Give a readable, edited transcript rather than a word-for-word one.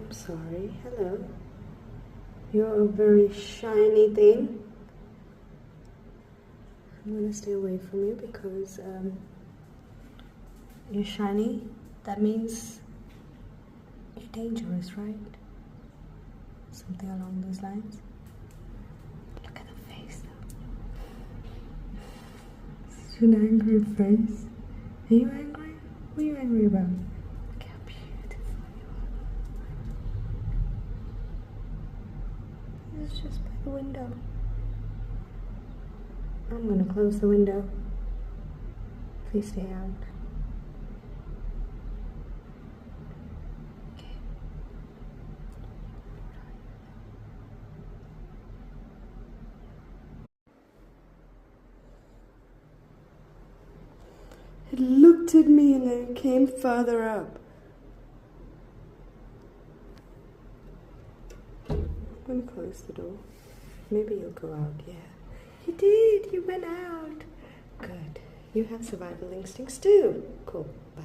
I'm sorry. Hello. You're a very shiny thing. I'm gonna stay away from you because you're shiny. That means you're dangerous, right? Something along those lines. Look at the face though. Such an angry face. Are you angry? What are you angry about? Look how beautiful you are. This is just by the window. I'm gonna close the window. Please stay out. Okay. It looked at me and then came further up. I'm gonna close the door. Maybe you'll go out, yeah. You did, you went out. Good. You have survival instincts too. Cool. Bye.